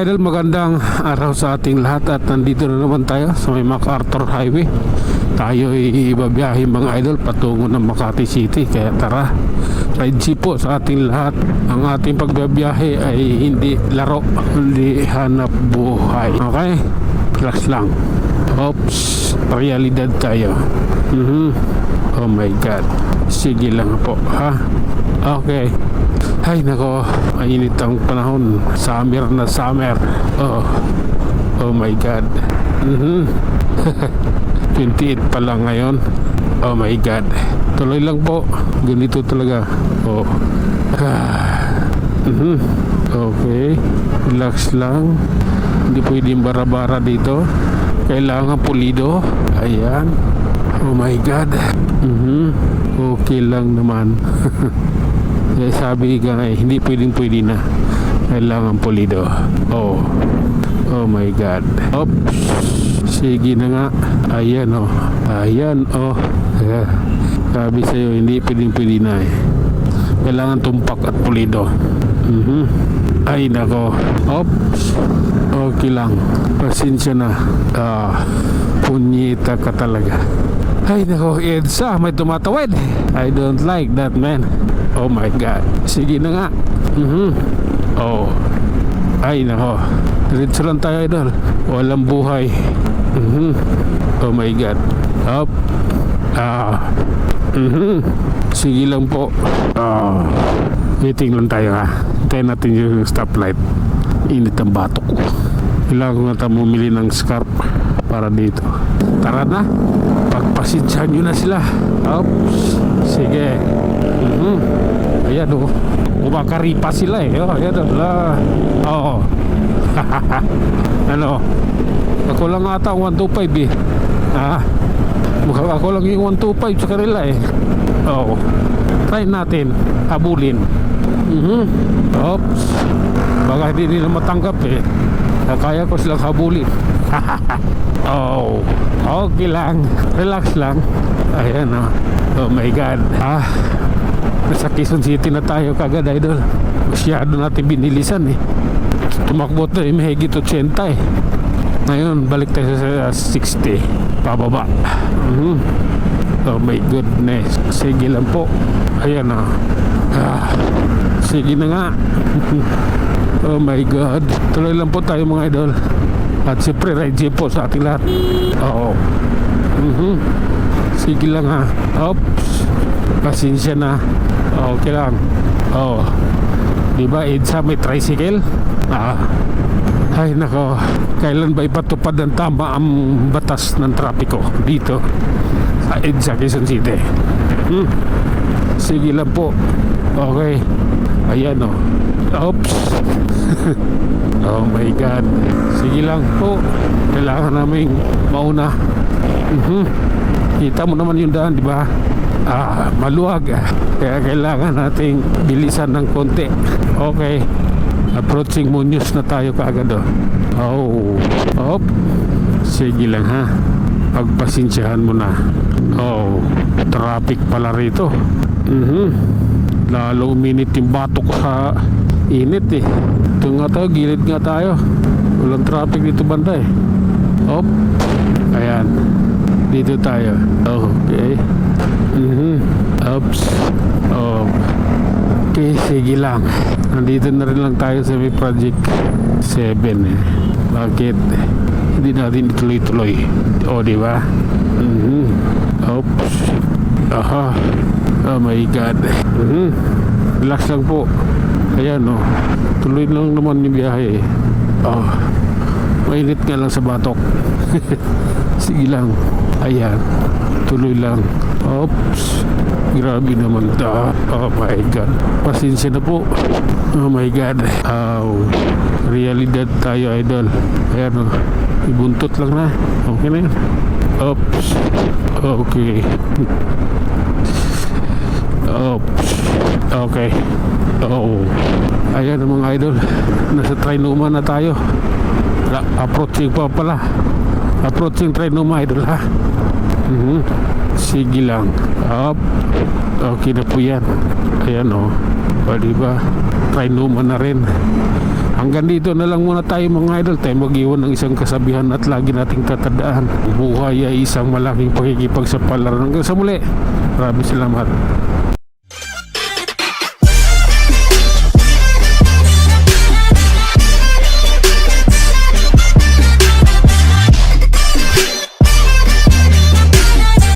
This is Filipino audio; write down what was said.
mga idol, magandang araw sa ating lahat at nandito na naman tayo sa may MacArthur Highway. Tayo ay ibabiyahe mga idol patungo ng Makati City, kaya tara, ride jeep po sa ating lahat. Ang ating pagbabiyahe ay hindi laro, hindi hanap buhay. Okay? Relax lang. Oops, realidad tayo. Oh my god. Sige lang po, ha? Okay. Ay nako, mainit ang panahon. Summer na summer. Oh my god. 28 pa lang ngayon. Oh my god. Tuloy lang po. Ganito talaga. Okay. Relax lang. Hindi pwedeng bara-bara dito. Kailangan pulido. Ayan. Oh my god. Okay lang naman. Kaya sabi ka nga hindi pwede na. Kailangan pulido. Oh my god. Oops. Sige na nga. Ayan Ayan sabi sa'yo hindi pwede na Kailangan tumpak at pulido. Ay nako. Oops. Okay lang. Pasensya na. Punyeta ka talaga. Ay nako, EDSA, may tumatawid. I don't like that, man. Oh my god. Sige na nga. Ay nako. Diretso lang tayo, idol. Walang buhay. Oh my god. Up. Sige lang po. Waiting lang tayo, ha. Tayo natin yung stoplight. Init ang batok ko. Kailangan ko nga bumili ng scarf para dito. Tara na. Pagpasensyahan nyo na sila. Oops. Sige. Ayan kumakaripa sila ayan ano, ako lang ata 125 ako lang yung 125 sa kanila try natin habulin. Oops. Baka hindi nila matanggap kaya ko silang habulin. Okay lang, relax lang. Ayan oh my god. Nasa Quezon City na tayo kagad, idol. Masyado natin binilisan Tumakbo tayo mahigit 80 Ngayon balik tayo sa 60 pababa. Oh my goodness. Sige lang po. Ayan sige na nga. Oh my god. Tuloy lang po tayo mga idol. At siyempre ride jeep po sa ating lahat. Sige lang Oops. Pasensya na. Okay lang. Diba EDSA may tricycle? Ay nako. Kailan ba ipatupad ng tama ang batas ng trapiko dito sa EDSA Quezon City? Sige lang po. Okay. Ayan Oops. Oh my god. Sige lang po. Kailangan namin mauna. Kita mo naman yung daan, di ba? Maluwag. Kaya kailangan nating bilisan ng konti. Okay. Approaching Muñoz na tayo kaagad Sige lang pagpasensyahan mo na. Traffic pala rito. Lalo uminit yung batok sa init Ito nga tayo, gilid nga tayo. Walang traffic dito banda Ayan. Dito tayo. Okay. Oops. Okay, sige lang. Nandito na rin lang tayo sa may Project 7 Bakit? Hindi natin ituloy-tuloy. Diba? Oops. Oh my god. Relax lang po. Ayan tuloy lang naman yung biyahe mainit nga lang sa batok. Sige lang. Ayan, tuloy lang. Oops. Grabe naman oh my god. Pasensya na po. Oh my god. Realidad tayo, idol. Ayan ibuntot lang na. Okay na yun. Oops. Okay. Oops. Okay. Ayan mga idol. Nasa Trinoma na tayo. Approaching pa pala. Approaching Trinoma, idol, ha. Sige lang. Okay na po yan. Ayan diba? Trinoma na rin. Hanggang dito na lang muna tayo mga idol. Tayo mag-iwan ng isang kasabihan at lagi nating tatandaan, buhay ay isang malaking pakikipagsapalaran. Hanggang sa muli, maraming salamat.